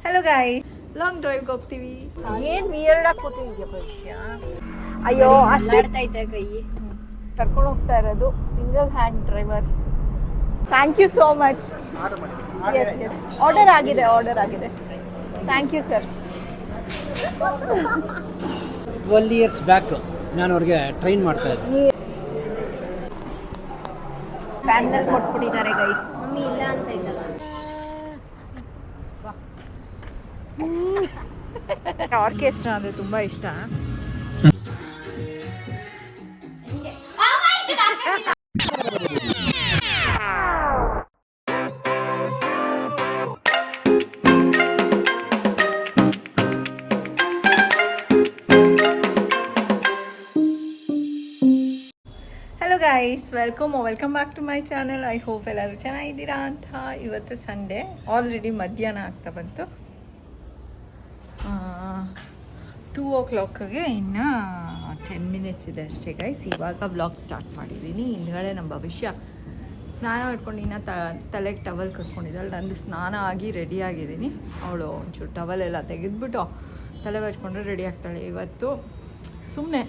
Hello guys, long ಡ್ರೈವ್ಗೆ ಹೋಗ್ತೀವಿ. ಏನ್ weird ಆಗಿ ಕೂತಿದ್ಯಾ ಭವಿಷ್ಯ? ಅಯ್ಯೋ ಅಷ್ಟೇ ಕೈ ಕರ್ಕೊಂಡು ಹೋಗ್ತಾ ಇರೋದು single hand driver. Thank you so much. Yes yes order ಆಗಿದೆ. Thank you sir. 12 years back ನಾನು ಅವ್ರಿಗೆ ಟ್ರೈನ್ ಮಾಡ್ತಾ ಇದ್ದೆ. Panel ಕೊಟ್ಬಿಟ್ಟಿದ್ದಾರೆ guys. ಮಮ್ಮಿ ಇಲ್ಲ ಅಂತ ಇದ್ದಲ್ಲ. ಆರ್ಕೆಸ್ಟ್ರಾ ಅಂದರೆ ತುಂಬ ಇಷ್ಟ. Hello guys, welcome back to my channel. I hope ಎಲ್ಲರೂ ಚೆನ್ನಾಗಿದ್ದೀರಾ ಅಂತ. ಇವತ್ತು ಸಂಡೇ, ಆಲ್ರೆಡಿ ಮಧ್ಯಾಹ್ನ ಆಗ್ತಾ ಬಂತು. 2 o'clock ಇನ್ನು 10 minutes ಇದೆ ಅಷ್ಟೇ ಗೈಸ್. ಇವಾಗ ಬ್ಲಾಗ್ ಸ್ಟಾರ್ಟ್ ಮಾಡಿದ್ದೀನಿ. ಹಿಂದ್ಗಡೆ ನಮ್ಮ ಭವಿಷ್ಯ ಸ್ನಾನ ಮಾಡ್ಕೊಂಡು ಇನ್ನು ತಲೆಗೆ ಟವಲ್ ಕಟ್ಕೊಂಡಿದ್ದಾಳೆ. ನಂದು ಸ್ನಾನ ಆಗಿ ರೆಡಿ ಆಗಿದ್ದೀನಿ. ಅವಳು ಒಂಚೂರು ಟವಲೆಲ್ಲ ತೆಗೆದ್ಬಿಟ್ಟು ತಲೆ ಬಚ್ಕೊಂಡ್ರೆ ರೆಡಿ ಆಗ್ತಾಳೆ. ಇವತ್ತು ಸುಮ್ಮನೆ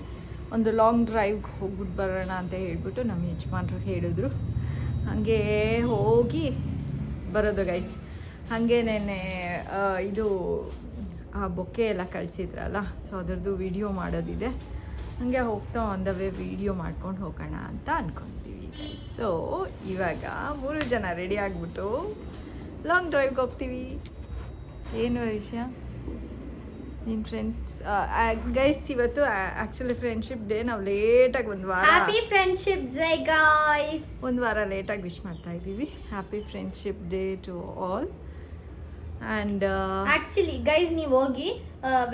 ಒಂದು ಲಾಂಗ್ ಡ್ರೈವ್ಗೆ ಹೋಗ್ಬಿಟ್ಟು ಬರೋಣ ಅಂತ ಹೇಳ್ಬಿಟ್ಟು ನಮ್ಮ ಯಜಮಾನ್ರು ಹೇಳಿದ್ರು. ಹಾಗೆ ಹೋಗಿ ಬರೋದು ಗೈಸ್. ಹಾಗೆ ನೆನ್ನೆ ಇದು ಆ ಬೊಕ್ಕೆ ಎಲ್ಲ ಕಳಿಸಿದ್ರಲ್ಲ, ಸೊ ಅದರದ್ದು ವಿಡಿಯೋ ಮಾಡೋದಿದೆ. ಹಾಗೆ ಹೋಗ್ತಾ ಆನ್ ದ ವೇ ವಿಡಿಯೋ ಮಾಡ್ಕೊಂಡು ಹೋಗೋಣ ಅಂತ ಅಂದ್ಕೊತೀವಿ ಗೈಸ್. ಸೊ ಇವಾಗ 3 ಜನ ರೆಡಿ ಆಗಿಬಿಟ್ಟು ಲಾಂಗ್ ಡ್ರೈವ್ಗೆ ಹೋಗ್ತೀವಿ. ಏನು ವಿಷಯ ನಿಮ್ಮ ಫ್ರೆಂಡ್ಸ್ ಗೈಸ್? ಇವತ್ತು ಆ್ಯಕ್ಚುಲಿ ಫ್ರೆಂಡ್ಶಿಪ್ ಡೇ. ನಾವು ಲೇಟಾಗಿ ಒಂದು ವಾರ ಲೇಟಾಗಿ ವಿಶ್ ಮಾಡ್ತಾ ಇದ್ದೀವಿ. Happy friendship day to all. And actually guys, ನೀವು ಹೋಗಿ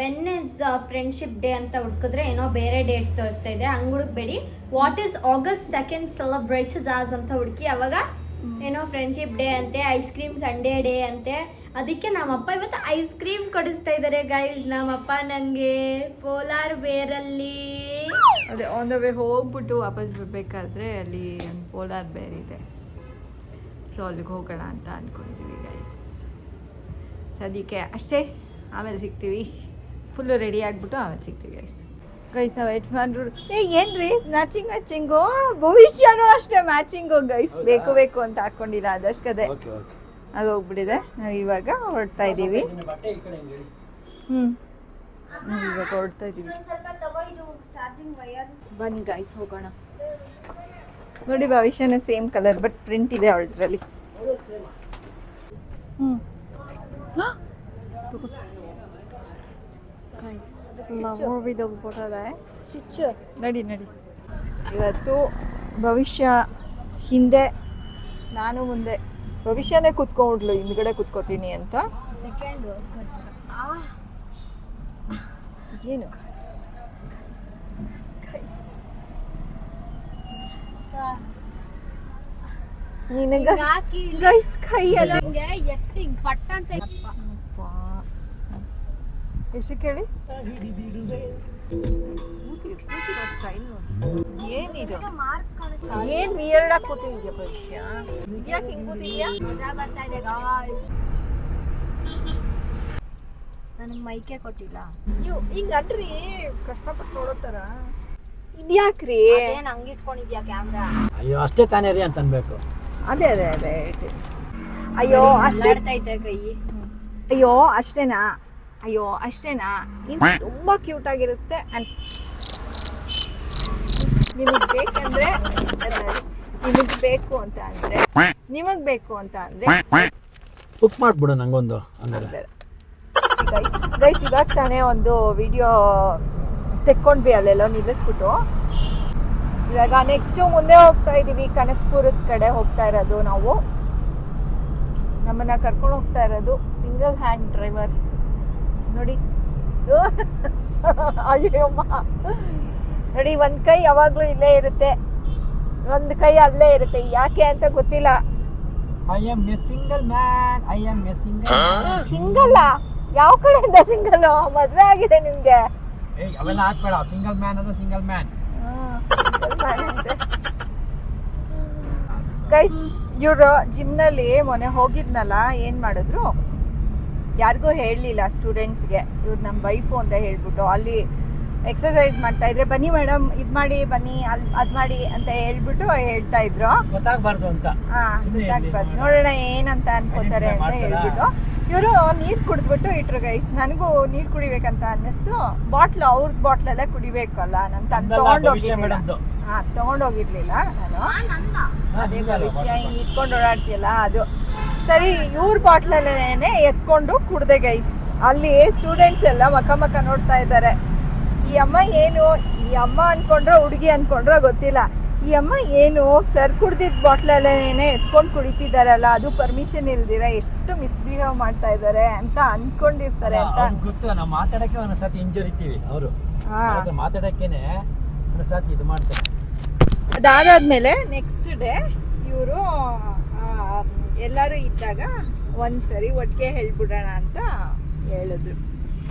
ವೆನ್ ಇಸ್ ಫ್ರೆಂಡ್ಶಿಪ್ ಡೇ ಅಂತ ಹುಡ್ಕಿದ್ರೆ ಏನೋ ಬೇರೆ ಡೇಟ್ ತೋರಿಸ್ತಾ ಇದೆ. ಹಂಗೆ ಹುಡುಕ್ಬೇಡಿ. What is August 2nd celebrates as ಅಂತ ಹುಡುಕಿ. ಅವಾಗ ಏನೋ ಫ್ರೆಂಡ್ಶಿಪ್ ಡೇ ಅಂತೆ, ಐಸ್ ಕ್ರೀಮ್ ಸಂಡೇ ಡೇ ಅಂತೆ. ಅದಕ್ಕೆ ನಮ್ಮಪ್ಪ ಇವತ್ತು ಐಸ್ ಕ್ರೀಮ್ ಕೊಡಿಸ್ತಾ ಇದ್ದಾರೆ ಗೈಸ್. ನಮ್ಮಪ್ಪ ನನಗೆ ಪೋಲಾರ್ ಬೇರಲ್ಲಿ ಅದೇ ಆನ್ ದ ವೇ ಹೋಗ್ಬಿಟ್ಟು ವಾಪಸ್ ಬರಬೇಕಾದ್ರೆ ಅಲ್ಲಿ ಒಂದು ಪೋಲಾರ್ ಬೇರ್ ಇದೆ. ಸೊ ಅಲ್ಲಿಗೆ ಹೋಗೋಣ ಅಂತ ಅಂದ್ಕೊಂಡಿದ್ದೀವಿ ಗೈಸ್. ಸದ್ಯಕ್ಕೆ ಅಷ್ಟೇ, ಆಮೇಲೆ ಸಿಗ್ತೀವಿ. ಫುಲ್ಲು ರೆಡಿ ಆಗಿಬಿಟ್ಟು ಆಮೇಲೆ ಸಿಗ್ತೀವಿ ಗೈಸ್. ನಾವು ಯಜಮಾನ್ರು ಏನ್ರಿ ಮ್ಯಾಚಿಂಗು? ಭವಿಷ್ಯನೂ ಅಷ್ಟೇ ಮ್ಯಾಚಿಂಗು ಗೈಸ್. ಬೇಕು ಅಂತ ಹಾಕ್ಕೊಂಡಿಲ್ಲ, ಅದಷ್ಟೇ ಆಗೋಗ್ಬಿಟ್ಟಿದೆ. ನಾವು ಇವಾಗ ಹೊರಡ್ತಾ ಇದ್ದೀವಿ. ನಾವು ಇವಾಗ ಹೊರಡ್ತಾ ಇದ್ದೀವಿ. ಬನ್ನಿ ಗೈಸ್ ಹೋಗೋಣ. ನೋಡಿ, ಭವಿಷ್ಯನ ಸೇಮ್ ಕಲರ್ ಬಟ್ ಪ್ರಿಂಟ್ ಇದೆ ಅವಳದ್ರಲ್ಲಿ. ನಡಿ. ಇವತ್ತು ಭವಿಷ್ಯ ಹಿಂದೆ, ನಾನು ಮುಂದೆ. ಭವಿಷ್ಯನೇ ಕೂತ್ಕೊಂಡ್ಲು, ಹಿಂದ್ಗಡೆ ಕೂತ್ಕೋತೀನಿ ಅಂತ. ಏನು ಎಷ್ಟು ಕೇಳಿ? ಏನಿದು? ಏನ್ ವಿಯರ್ಡ್ ಆಗಿ ಕೂತಿದ್ಯಾ ಭವಿಷ್ಯ? ಯಾಕೆ ಹಿಂಗ್ ಕೂತಿದ್ಯಾ? ನನಗೆ ಮೈಕೆ ಕೊಟ್ಟಿಲ್ಲ. ನೀವು ಹಿಂಗನ್ರಿ ಕಷ್ಟಪಟ್ಟು ನೋಡೋತರ ಇದ್ಯಾಕ್ರಿ? ಏನ್ ಹಂಗಿಟ್ಕೊಂಡಿದ್ಯಾ ಕ್ಯಾಮ್ರಾ? ಅಯ್ಯೋ ಅಷ್ಟೇ ತಾನೇ ರೀ ಅಂತ ಅನ್ಬೇಕು. ಅದೇ ಅಯ್ಯೋ ಅಷ್ಟೇ ಕೈ. ಅಯ್ಯೋ ಅಷ್ಟೇನಾ? ಇನ್ನು ತುಂಬಾ ಕ್ಯೂಟ್ ಆಗಿರುತ್ತೆ. ನಿಮಗ್ ಬೇಕು ಅಂತ ಅಂದ್ರೆ ಬುಕ್ ಮಾಡ್ಬಿಡು ನಂಗೊಂದು. ಗೈಸ್ ಇವಾಗ ತಾನೇ ಒಂದು ವಿಡಿಯೋ ತೆಕ್ಕೊಂಡ್ವಿ, ಅಲ್ಲೆಲ್ಲೋ ನಿಲ್ಲಿಸ್ಬಿಟ್ಟು. ಇವಾಗ ನೆಕ್ಸ್ಟ್ ಮುಂದೆ ಹೋಗ್ತಾ ಇದೀವಿ. ಕನಕಪುರದ ಕಡೆ ಹೋಗ್ತಾ ಇರೋದು ನಾವು. ನಮ್ಮನ್ನ ಕರ್ಕೊಂಡು ಹೋಗ್ತಾ ಇರೋದು ಸಿಂಗಲ್ ಹ್ಯಾಂಡ್ ಡ್ರೈವರ್. ನೋಡಿ, ಅಯ್ಯಮ್ಮ ನೋಡಿ, ಒಂದ್ ಕೈ ಯಾವಾಗ್ಲೂ ಇಲ್ಲೇ ಇರುತ್ತೆ, ಒಂದ್ ಕೈ ಅಲ್ಲೇ ಇರುತ್ತೆ. ಯಾಕೆ ಅಂತ ಗೊತ್ತಿಲ್ಲ. ಸಿಂಗಲ್ ಯಾವ ಕಡೆಯಿಂದ ಸಿಂಗಲ್? ಮದ್ವೆ ಆಗಿದೆ ನಿಮ್ಗೆ? Single man. ಗೈಸ್, ಇವರು ಜಿಮ್ನಲ್ಲಿ ಮೊನ್ನೆ ಹೋಗಿದ್ನಲ್ಲ, ಏನು ಮಾಡಿದ್ರು, ಯಾರಿಗೂ ಹೇಳಲಿಲ್ಲ ಸ್ಟೂಡೆಂಟ್ಸ್ಗೆ, ಇವ್ರು ನಮ್ಮ ವೈಫು ಅಂತ ಹೇಳ್ಬಿಟ್ಟು ಅಲ್ಲಿ ಎಕ್ಸಸೈಸ್ ಮಾಡ್ತಾ ಇದ್ರೆ, ಬನ್ನಿ ಮೇಡಮ್ ಇದು ಮಾಡಿ, ಬನ್ನಿ ಅಲ್ಲಿ ಅದು ಮಾಡಿ ಅಂತ ಹೇಳ್ಬಿಟ್ಟು ಹೇಳ್ತಾ ಇದ್ರು. ಗೊತ್ತಾಗಬಾರ್ದು ಅಂತ. ಗೊತ್ತಾಗ್ಬಾರ್ದು, ನೋಡೋಣ ಏನಂತ ಅನ್ಕೋತಾರೆ ಅಂತ ಹೇಳ್ಬಿಟ್ಟು ಇವರು ನೀರು ಕುಡಿದ್ಬಿಟ್ಟು ಇಟ್ರು ಗೈಸ್. ನನಗೂ ನೀರು ಕುಡಿಬೇಕಂತ ಅನ್ನಿಸ್ತು. ಬಾಟ್ಲು ಅವ್ರದ್ದು ಬಾಟ್ಲೆಲ್ಲ ಕುಡಿಬೇಕಲ್ಲ ಅಂತ ತೊಗೊಂಡೋಗಿರ್ಲಿಲ್ಲ. ತೊಗೊಂಡೋಗಿರ್ಲಿಲ್ಲ ನಾನು. ಅದೇ ಭವಿಷ್ಯ ಹಿಂಗೆ ಇಟ್ಕೊಂಡು ಓಡಾಡ್ತೀಯಲ್ಲ ಅದು. ಸರಿ, ಇವ್ರ ಬಾಟ್ಲಲ್ಲೇನೆ ಎತ್ಕೊಂಡು ಕುಡ್ದೆ ಗೈಸ್. ಅಲ್ಲಿ ಸ್ಟೂಡೆಂಟ್ಸ್ ಎಲ್ಲ ಮಕ್ಕ ನೋಡ್ತಾ ಇದ್ದಾರೆ. ಈ ಅಮ್ಮ ಏನು, ಈ ಅಮ್ಮ ಅನ್ಕೊಂಡ್ರೋ ಹುಡುಗಿ ಅನ್ಕೊಂಡ್ರೋ ಗೊತ್ತಿಲ್ಲ, ಈ ಅಮ್ಮ ಏನು ಸರ್ ಕುಡ್ದಿದ್ದ ಬಾಟ್ಲಲ್ಲೇನೆ ಎತ್ಕೊಂಡು ಕುಡಿತಿದ್ದಾರಲ್ಲ, ಅದು ಪರ್ಮಿಷನ್ ಇಲ್ದಿರ ಎಷ್ಟು ಮಿಸ್ಬಿಹೇವ್ ಮಾಡ್ತಾ ಇದ್ದಾರೆ ಅಂತ ಅನ್ಕೊಂಡಿರ್ತಾರೆ ಅಂತ. ಗೊತ್ತು, ನಾವು ಮಾತಾಡಕ್ಕೆ ಒಂದ್ಸತಿ ಹಿಂಜರಿತೀವಿ. ಅವರು ಮಾತಾಡಕ್ಕೇನೆ ಒಂದ್ಸತಿ ಇದು ಮಾಡ್ತಾರೆ. ಅದಾದ್ಮೇಲೆ ನೆಕ್ಸ್ಟ್ ಡೇ ಇವರು ಎಲ್ಲರೂ ಇದ್ದಾಗ ಒಂದ್ಸರಿ ಒಟ್ಟಿಗೆ ಹೇಳ್ಬಿಡೋಣ ಅಂತ ಹೇಳಿದ್ರು.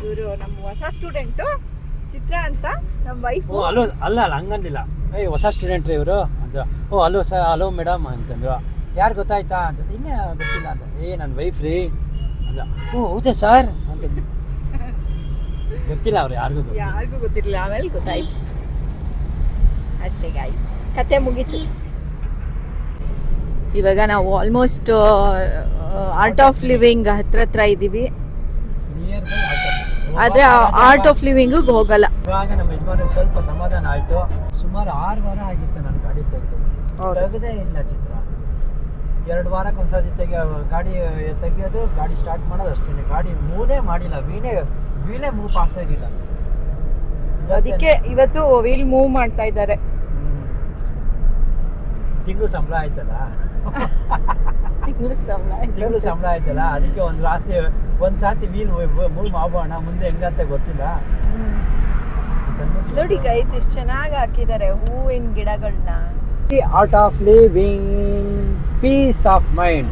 ಇವರು ನಮ್ಮ ಹೊಸ ಸ್ಟೂಡೆಂಟು ಚಿತ್ರ ಅಂತ, ನಮ್ಮ ವೈಫು. ಅಲ್ಲ ಹಂಗಂದಿಲ್ಲ, ಹೊಸ ಸ್ಟೂಡೆಂಟ್ ಇವರು ಅಂತ. ಹಲೋ ಮೇಡಮ್ ಅಂತಂದ್ರು. ಯಾರು ಗೊತ್ತಾಯ್ತಾ ಅಂತ. ಇನ್ನೇ ಗೊತ್ತಿಲ್ಲ ಅಂತ. ನನ್ನ ವೈಫ್ ರೀ ಅಂದ. ಹೌದಾ ಸರ್ ಅಂತ. ಗೊತ್ತಿಲ್ಲ ಅವ್ರು ಯಾರಿಗೂ ಗೊತ್ತಿರಲಿಲ್ಲ. ಆಮೇಲೆ ಗೊತ್ತಾಯ್ತು ಅಷ್ಟೇ ಗೈಸ್, ಕತೆ ಮುಗೀತು. ಇವಾಗ ನಾವು ಆಲ್ಮೋಸ್ಟ್ ಆರ್ಟ್ ಆಫ್ ಲಿವಿಂಗ್ ಹತ್ರ ಇದ್ದೀವಿ. ಆದ್ರೆ ಆರ್ಟ್ ಆಫ್ ಲಿವಿಂಗ್ ಹೋಗಲ್ಲ. ಇವಾಗ ನಮ್ಮ ಯಜಮಾನಿಗೆ ಸ್ವಲ್ಪ ಸಮಾಧಾನ ಆಯ್ತು. ಸುಮಾರು 6 ವಾರ ಆಗಿತ್ತು ನನ್ನ ಗಾಡಿ ತೆಗೆದೇ ಇಲ್ಲ ಚಿತ್ರ. 2 ವಾರಕ್ಕೆ ಒಂದ್ಸತಿ ಗಾಡಿ ತೆಗಿಯೋದು, ಗಾಡಿ ಸ್ಟಾರ್ಟ್ ಮಾಡೋದು ಅಷ್ಟೇ. ಗಾಡಿ ಮೂವೇ ಮಾಡಿಲ್ಲ, ವೀಲೇ ಮೂವ್ ಪಾಸ್ ಆಗಿಲ್ಲ. ಅದಕ್ಕೆ ಇವತ್ತು ವೀಲ್ ಮೂವ್ ಮಾಡ್ತಾ ಇದ್ದಾರೆ. ತಿಂಗಳು ಸಂಬಳ ಆಯ್ತಲ್ಲ, ತಿಂಗಳು ಸಂಬಳ ಆಯ್ತಲ್ಲ, ಅದಕ್ಕೆ ಒಂದ್ಸಾತಿ ವೀಲ್ ಮೂವ್ ಮಾಡೋಣ, ಮುಂದೆ ಹೆಂಗಂತ ಗೊತ್ತಿಲ್ಲ. ನೋಡಿ ಗೈಸ್, ಎಷ್ಟು ಚೆನ್ನಾಗಿ ಹಾಕಿದ್ದಾರೆ ಹೂವಿನ ಗಿಡಗಳನ್ನ. Art of living, peace of mind.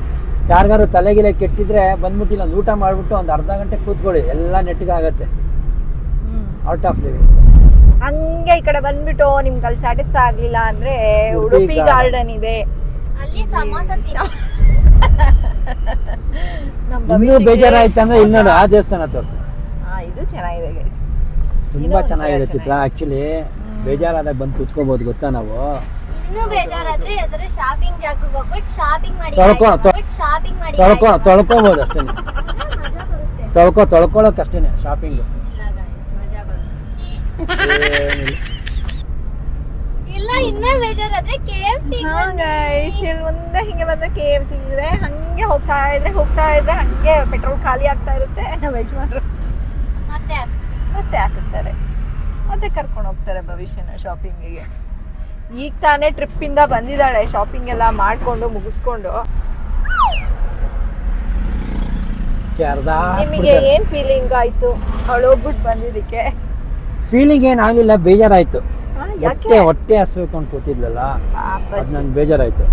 ಯಾರಿಗಾರು ತಲೆಗಿಲೆ ಕೆಟ್ಟಿದ್ರೆ ಬಂದ್ಬಿಟ್ಟಿಲ್ಲ, ಒಂದು ಊಟ ಮಾಡ್ಬಿಟ್ಟು ಒಂದು ಅರ್ಧ ಗಂಟೆ ಕೂತ್ಕೊಳ್ಳಿ, ಎಲ್ಲ ನೆಟ್ಟಿಗಾಗತ್ತೆ. Art of living. ಹಂಗೆ ಈ ಕಡೆ ಬಂದ್ಬಿಟ್ಟು ನಿಮ್ಗೆ ಅಲ್ಲಿ ಸ್ಯಾಟಿಸ್ಫೈ ಆಗ್ಲಿಲ್ಲ ಅಂದ್ರೆ ಉಡುಪಿ ಗಾರ್ಡನ್ ಇದೆ, ಅಲ್ಲಿ ಸಮೋಸ ಇನ್ನೂ ಬೇಜಾರಾಯ್ತು ಅಂದ್ರೆ ಇಲ್ಲಿ ನೋಡಿ, ಆ ದೇವಸ್ಥಾನ ತೋರಿಸಿ. ಇದು ಚೆನ್ನಾಗಿದೆ ಗೈಸ್, ತುಂಬಾ ಚೆನ್ನಾಗಿದೆ ಚಿತ್ರ. ಆಕ್ಚುಲಿ ಬೇಜಾರಾದಾಗ ಬಂದು ಕೂತ್ಕೋಬಹುದು, ಗೊತ್ತಾ? ನಾವು ಇನ್ನೂ ಬೇಜಾರಾದ್ರೆ ಅದರ ಶಾಪಿಂಗ್ ಜಾಗಕ್ಕೆ ಹೋಗ್ಬಿಟ್ಟು ಶಾಪಿಂಗ್ ಮಾಡಿ ತೊಳ್ಕೋಬಹುದು ಅಷ್ಟೇ. ತೊಳ್ಕೊಳಕ್ ಅಷ್ಟೇನೆ ಶಾಪಿಂಗ್. ಇಲ್ಲ, ಇನ್ನೂ ಬೇಜಾರಾದ್ರೆ KFC. ಇಲ್ಲಿ ಮುಂದೆ ಹಿಂಗೆ ಬಂದ್ರೆ KFC ಇದೆ. ಹಂಗೆ ಹೋಗ್ತಾ ಇದ್ರೆ ಹಂಗೆ ಪೆಟ್ರೋಲ್ ಖಾಲಿ ಆಗ್ತಾ ಇರುತ್ತೆ. ನಮ್ಮ ಯಜಮಾನರು ಮತ್ತೆ ಹಾಕಿಸ್ತಾರೆ, ಮತ್ತೆ ಕರ್ಕೊಂಡು ಹೋಗ್ತಾರೆ ಭವಿಷ್ಯನ ಶಾಪಿಂಗಿಗೆ. ಈಗ ತಾನೇ ಟ್ರಿಪ್ಪಿಂದ ಬಂದಿದ್ದಾಳೆ, ಶಾಪಿಂಗ್ ಎಲ್ಲ ಮಾಡ್ಕೊಂಡು ಮುಗಿಸ್ಕೊಂಡು. ನಿಮಗೆ ಏನ್ ಫೀಲಿಂಗ್ ಆಯ್ತು ಅವಳು ಹೋಗ್ಬಿಟ್ಟು ಬಂದಿದ್ದಕ್ಕೆ? ಫೀಲಿಂಗ್ ಏನಾಗಲಿಲ್ಲ, ಬೇಜಾರಾಯ್ತು. ಹೊಟ್ಟೆ ಹಸ್ಕೊಂಡು ಕೂತಿದ್ಲಲ್ಲ, ಅದು ನಂಗೆ ಬೇಜಾರಾಯ್ತು.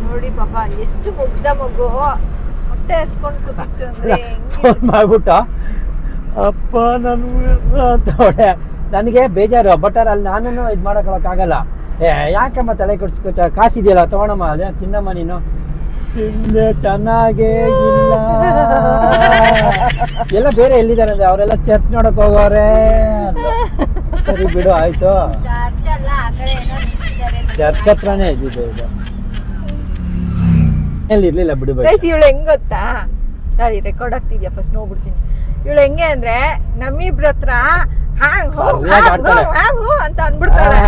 ನೋಡಿ ಪಾಪ, ಎಷ್ಟು ಮುಗ್ಧ ಮಗು, ಹೊಟ್ಟೆ ಹಸ್ಕೊಂಡು ಕೂತಿತ್ತು ಅಂದ್ರೆ ಫೋನ್ ಮಾಡ್ಬಿಟ್ಟು ಅಪ್ಪ ನನಗೆ ಬೇಜಾರು. ಬಟ್ ಅಲ್ಲಿ ನಾನು ಇದು ಮಾಡೋಕ್ಕಾಗಲ್ಲ. ಯಾಕಮ್ಮ ತಲೆ ಕೆಡಿಸ್ಕೊಚ, ಕಾಸಿದೆಯಲ್ಲ ತಗೊಳಮ್ಮ, ಅದೇ ತಿನ್ನಮ್ಮ ನೀನು. ತಿಂದೆ ಚೆನ್ನಾಗೇ ಇಲ್ಲ. ಎಲ್ಲ ಬೇರೆ ಎಲ್ಲಿದ್ದಾರೆ ಅಂದ್ರೆ ಅವರೆಲ್ಲ ಚರ್ಚ್ ನೋಡಕ್ ಹೋಗೋರೆ. ಸರಿ ಬಿಡು, ಆಯ್ತು. ಚರ್ಚ್ ಹತ್ರನೇ ಇದ್ದಿದ್ದು ಇದು. ಎಲ್ಲಿ ಇರ್ಲಿಲ್ಲ ಬಿಡು. ಇವಳು ಹೆಂಗ್ ಗೊತ್ತಾ, ಸರಿ ರೆಕಾರ್ಡ್ ಆಗ್ತಿದ್ಯಾ, ಫಸ್ಟ್ ನೋಡ್ಬಿಡ್ತೀನಿ. ಇವಳು ಹೆಂಗೆ ಅಂದ್ರೆ ನಮ್ಮಿಬ್ರ ಹತ್ರ ಅಂತ ಅನ್ಬಿಡ್ತಾಳೆ.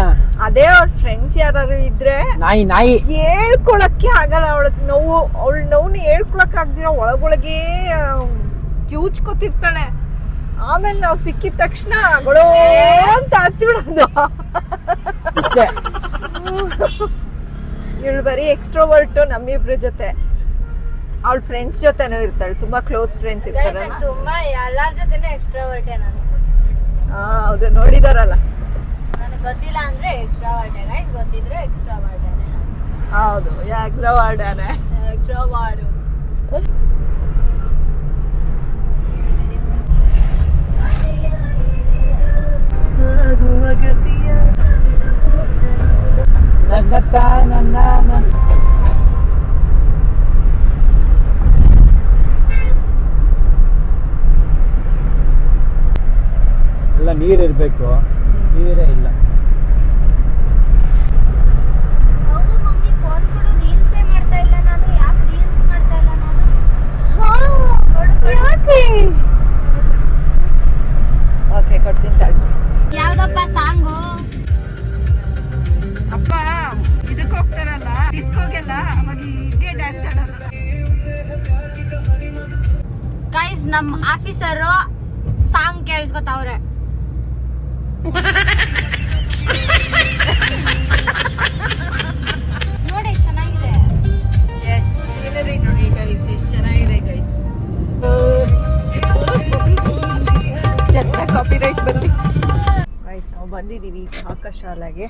ಅದೇ ಅವ್ರ ಫ್ರೆಂಡ್ಸ್ ಯಾರು ಇದ್ರೆ ನಾಯಿ ಹೇಳ್ಕೊಳಕ್ಕೆ ಆಗಲ್ಲ. ಅವಳಗ್ ನೋವು, ಅವಳ ನೋವ್ನ ಹೇಳ್ಕೊಳಕ್ ಆಗ್ದಿರ ಒಳಗೊಳಗೆ ಕಿವುಚ್ಕೊತಿರ್ತಾಳೆ. ಆಮೇಲೆ ನಾವು ಸಿಕ್ಕಿದ ತಕ್ಷಣ ಗೊಳೋ ಅಂತ ಹತ್ಬಿಡೋದು. ಇವಳು ಬರೀ ಎಕ್ಸ್ಟ್ರೋವರ್ಟ್ ನಮ್ಮಿಬ್ರ ಜೊತೆ. ಅವಳ ಫ್ರೆಂಡ್ಸ್ ಜೊತೆನೂ ಇರ್ತಾಳೆ, ತುಂಬಾ ಕ್ಲೋಸ್ ಫ್ರೆಂಡ್ಸ್ ಇರ್ತಾರಲ್ಲ. ತುಂಬಾ ಎಲ್ಲಾರ ಜೊತೆನೂ ಎಕ್ಸ್ಟ್ರಾವರ್ಟೇ ನಾನು. ಹೌದು, ನೋಡಿದಾರಲ್ಲ. ನನಗೆ ಗೊತ್ತಿಲ್ಲ ಅಂದ್ರೆ ಎಕ್ಸ್ಟ್ರಾವರ್ಟೇ ಗೈಸ್, ಗೊತ್ತಿದ್ರು ಎಕ್ಸ್ಟ್ರಾವರ್ಟೇನೆ. ಹೌದು, ಎಕ್ಸ್ಟ್ರಾವರ್ಟೇನೆ. ಎಕ್ಸ್ಟ್ರಾವರ್ಟ್. ಎಲ್ಲ ನೀರು ಇರಬೇಕು, ನೀರೇ ಇಲ್ಲ. ಹೌದು ಮಮ್ಮಿ, ಫೋನ್ ಕೊಡು. ರೀಲ್ಸೇ ಮಾಡ್ತಾ ಇಲ್ಲ ನಾನು. ಯಾಕೆ ರೀಲ್ಸ್ ಮಾಡ್ತಾ ಇಲ್ಲ ನಾನು? ಯಾಕೆ? ಓಕೆ, ಕೊಡ್ತೀನಿ ತಾಳ್ತು. ಯಾವ್ದಪ್ಪ ಸಾಂಗು? ಅಪ್ಪ ಇದಕ್ಕೆ ಹೋಗ್ತಾರಲ್ಲ ಡಿಸ್ಕೋಗೆಲ್ಲ, ಅವಾಗ ಹೀಗೆ ಡ್ಯಾನ್ಸ್ ಆಡೋದು. ಗೈಸ್, ನಮ್ ಆಫೀಸರು ಸಾಂಗ್ ಕೇಳಿಸ್ಕೊತಾವ್ರೆ. ನೋಡಿ ಎಷ್ಟ್ ಚೆನ್ನಾಗಿದೆ. ಸೀನರಿ ನೋಡಿ ಗೈಸ್, ಎಷ್ಟು ಚೆನ್ನಾಗಿದೆ ಗೈಸ್. ಚೆತ್ತ ಕಾಪಿರೈಟ್ ಬರಲಿ. ಗೈಸ್, ನಾವು ಬಂದಿದ್ದೀವಿ ಪಾಕಶಾಲೆಗೆ.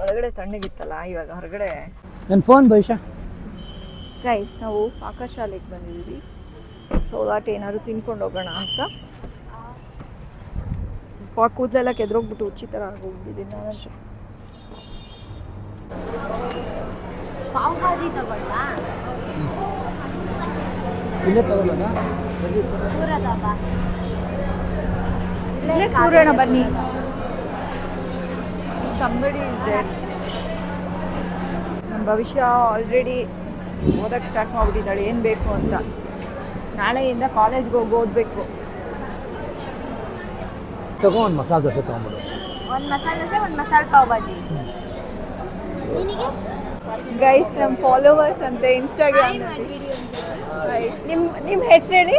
ಒಳಗಡೆ ತಣ್ಣಗಿತ್ತಲ್ಲ, ಇವಾಗ ಹೊರಗಡೆ. ನನ್ನ ಫೋನ್ ಭವಿಷ್ಯ. ಗೈಸ್, ನಾವು ಪಾಕಶಾಲೆಗೆ ಬಂದಿದ್ದೀವಿ. ಸೊ ದಾಟ್ ಏನಾದ್ರು ತಿನ್ಕೊಂಡು ಹೋಗೋಣ ಅಂತ. ಕೂದಲೆಲ್ಲ ಕೆದ್ರೋಗ್ಬಿಟ್ಟು ಉಚ್ಚಿ ಥರ ಆಗೋಗ್ಬಿಟ್ಟಿದ್ದೀನಿ ನಾನಂತೂ. ಪಾವ್ ಭಾಜಿ ತಗೊಳ್ಳ? ಇಲ್ಲೇ ತಗೊಳ್ಳೋಣ. ಊರದವ ಇಲ್ಲೇ ಕೂರೋಣ ಬನ್ನಿ. ಸಂಬಡಿ ಇದೆ. ನಮ್ಮ ಭವಿಷ್ಯ ಆಲ್ರೆಡಿ ಓದಕ್ಕೆ ಸ್ಟಾರ್ಟ್ ಮಾಡಿಬಿಟ್ಟಿದ್ದಾಳೆ ಏನು ಬೇಕು ಅಂತ. ನಾಳೆಯಿಂದ ಕಾಲೇಜ್ಗೆ ಹೋಗಿ ಓದಬೇಕು. ತಗೋ, ಒಂದು ಮಸಾಲೆ ದೋಸೆ ತೊಗೊಂಬಿಡು. ಒಂದು ಮಸಾಲೆ ದೋಸೆ, ಒಂದು ಮಸಾಲೆ ಪಾವ್ ಭಾಜಿ. ನಿನಗೆ ಗೈಸ್, ನಮ್ಮ ಫಾಲೋವರ್ಸ್ ಅಂತ ಇನ್ಸ್ಟಾಗ್ರಾಮ್. ನಿಮ್ಮ ಹೆಸರು ಹೇಳಿ?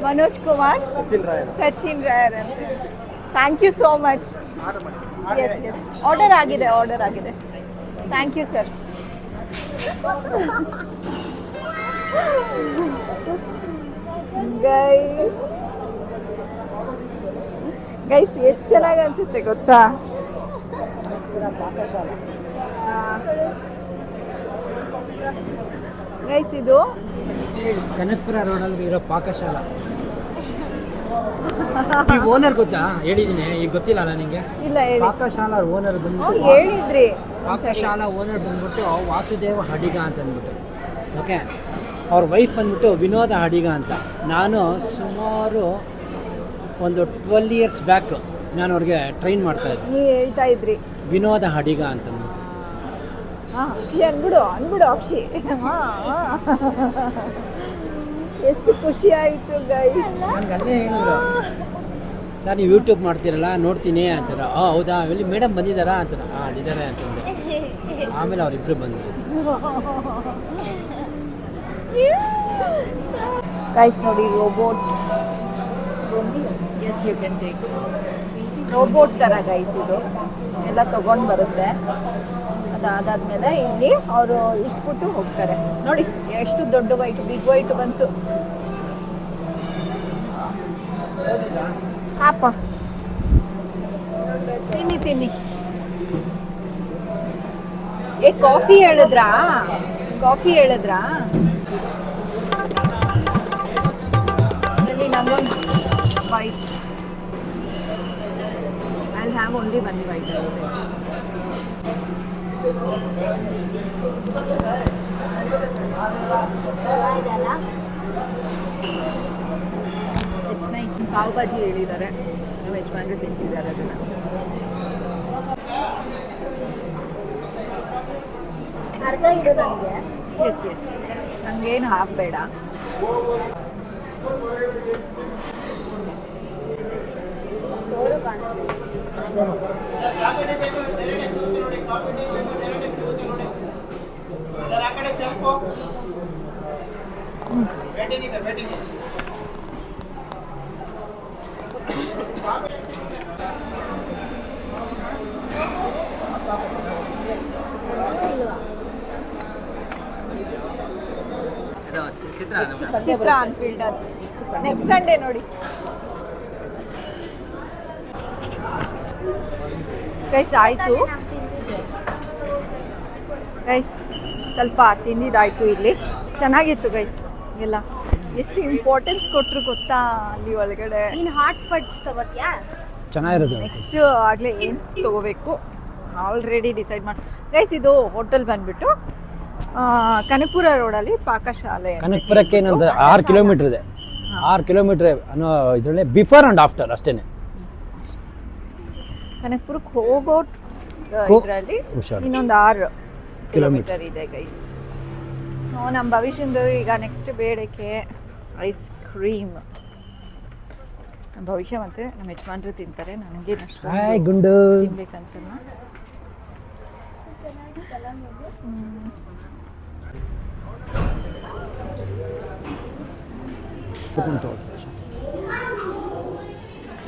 ಮನೋಜ್ ಕುಮಾರ್, ಸಚಿನ್ ರಾಯರ್ ಅಂತ. Thank you so much. Yes yes, order ಆಗಿದೆ. Thank you sir. ಗೈಸ್ ಎಷ್ಟು ಚೆನ್ನಾಗಿ ಅನ್ಸುತ್ತೆ ಗೊತ್ತಾ? ಗೈಸ್, ಇದು ಕನಕಪುರ ರೋಡಲ್ಲಿ ಇರೋ ಪಾಕಶಾಲಾ. ಈ ಓನರ್ ಗೊತ್ತಾ? ಹೇಳಿದ್ದೀನಿ, ಈಗ ಗೊತ್ತಿಲ್ಲ ಅಲ್ಲ ನಿಂಗೆ? ಇಲ್ಲ, ಹೇಳಿ. ಪಾಕಶಾಲಾ ಓನರ್ ಬಂದ್ಬಿಟ್ಟು, ಹೇಳಿದ್ರಿ. ಪಾಕಶಾಲಾ ಓನರ್ ಬಂದ್ಬಿಟ್ಟು ವಾಸುದೇವ ಹಡಿಗ ಅಂತ ಅಂದ್ಬಿಟ್ಟು. ಓಕೆ, ಅವ್ರ ವೈಫ್ ಬಂದ್ಬಿಟ್ಟು ವಿನೋದ ಹಡಿಗ ಅಂತ. ನಾನು ಸುಮಾರು ಒಂದು 12 ಇಯರ್ಸ್ ಬ್ಯಾಕ್ ನಾನು ಅವ್ರಿಗೆ ಟ್ರೈನ್ ಮಾಡ್ತಾಯಿದ್ದೆ. ನೀವು ಹೇಳ್ತಾ ಇದ್ರಿ ವಿನೋದ ಹಡಿಗ ಅಂತಂದು. ಅಕ್ಷಿ ಅನ್ಬಿಡು ಅಕ್ಷಿ. ಎಷ್ಟು ಖುಷಿ ಆಯಿತು ಗೈಸ್. ನನಗೆ ಅಲ್ಲೇ ಹೇಳಿದ್ರು, ಸರ್ ನೀವು ಯೂಟ್ಯೂಬ್ ಮಾಡ್ತೀರಲ್ಲ ನೋಡ್ತೀನಿ ಅಂತಾರೆ. ಹೌದಾ, ಇಲ್ಲಿ ಮೇಡಮ್ ಬಂದಿದ್ದಾರಾ ಅಂತಾರೆ. ಇದ್ದಾರೆ ಅಂತಂದೆ. ಆಮೇಲೆ ಅವರಿಬ್ಬರು ಬಂದರು. ಗೈಸ್ ನೋಡಿ, robot. Yes, you can take. Robot ಥರ ಗೈಸ್ ಇದು. ಎಲ್ಲ ತೊಗೊಂಡು ಬರುತ್ತೆ. ಅದಾದಮೇಲೆ ಇಲ್ಲಿ ಅವರು ಇಟ್ಬಿಟ್ಟು ಹೋಗ್ತಾರೆ. ನೋಡಿ ಎಷ್ಟು ದೊಡ್ಡ ವೈಟು, ಬಿಗ್ ವೈಟು ಬಂತು. ಹಾಪ ತಿನ್ನಿ. ಕಾಫಿ ಹೇಳಿದ್ರಾ? ನಂಗೊಂದು white. I'll have only one white. It's nice. Pav bhaji ಹೇಳಿದ್ದಾರೆ, ನಮ್ಮ ಯಜಮಾನ್ರು ತಿಂತಿದ್ದಾರೆ ಅದನ್ನು. ಅರ್ಧ ಇಡು ನನಗೆ. ಎಸ್ ನನಗೇನು ಹಾಫ್ ಬೇಡ. ಸ್ಟೋರು ಕಾಣಿಸ್ತಿದೆ. ಚಿತ್ರ ಅನ್ಫೀಲ್ಡರ್ ನೆಕ್ಸ್ಟ್ ಸಂಡೇ ನೋಡಿ. ಗೈಸ್ ಆಯಿತು ಗೈಸ್, ಸ್ವಲ್ಪ ತಿಂದಿದ್ದಾಯಿತು. ಇಲ್ಲಿ ಚೆನ್ನಾಗಿತ್ತು ಗೈಸ್. ಎಲ್ಲ ಎಷ್ಟು ಇಂಪಾರ್ಟೆನ್ಸ್ ಕೊಟ್ಟರು ಗೊತ್ತಾ ಅಲ್ಲಿ ಒಳಗಡೆ. ನೀನು ಹಾಟ್ ಫಡ್ಸ್ ತಗೋತೀಯಾ? ಚೆನ್ನಾಗಿರೋದು. ನೆಕ್ಸ್ಟ್ ಆಗಲೇ ಏನು ತೊಗೋಬೇಕು ಆಲ್ರೆಡಿ ಡಿಸೈಡ್ ಮಾಡಿ ಗೈಸ್. ಇದು ಹೋಟೆಲ್ ಬಂದ್ಬಿಟ್ಟು ಕನಕಪುರ ರೋಡಲ್ಲಿ ಪಾಕಶಾಲೆ. ಕನಕಪುರಕ್ಕೆ ಇನ್ನೊಂದು 6 ಕಿಲೋಮೀಟರ್ ಇದೆ. 6 ಕಿಲೋಮೀಟರ್ ಅನ್ನೋ ಇದರಲ್ಲೇ ಬಿಫೋರ್ ಆ್ಯಂಡ್ ಆಫ್ಟರ್ ಅಷ್ಟೇನೆ. ಕನಕಪುರಕ್ಕೆ ಹೋಗೋ ಇದರಲ್ಲಿ ಇನ್ನೊಂದು 6 ಕಿಲೋಮೀಟರ್ ಇದೆ ಗೈಸ್. ನಮ್ಮ ಭವಿಷ್ಯಂದು ಈಗ ನೆಕ್ಸ್ಟ್ ಬೇಡಕ್ಕೆ ಐಸ್ ಕ್ರೀಮ್. ನಮ್ಮ ಭವಿಷ್ಯ ಮತ್ತು ನಮ್ಮ ಯಜಮಾನ್ರು ತಿಂತಾರೆ. ನನಗೆ ಗುಂಡು ತಿನ್ಬೇಕನ್ಸಲ್ಲ.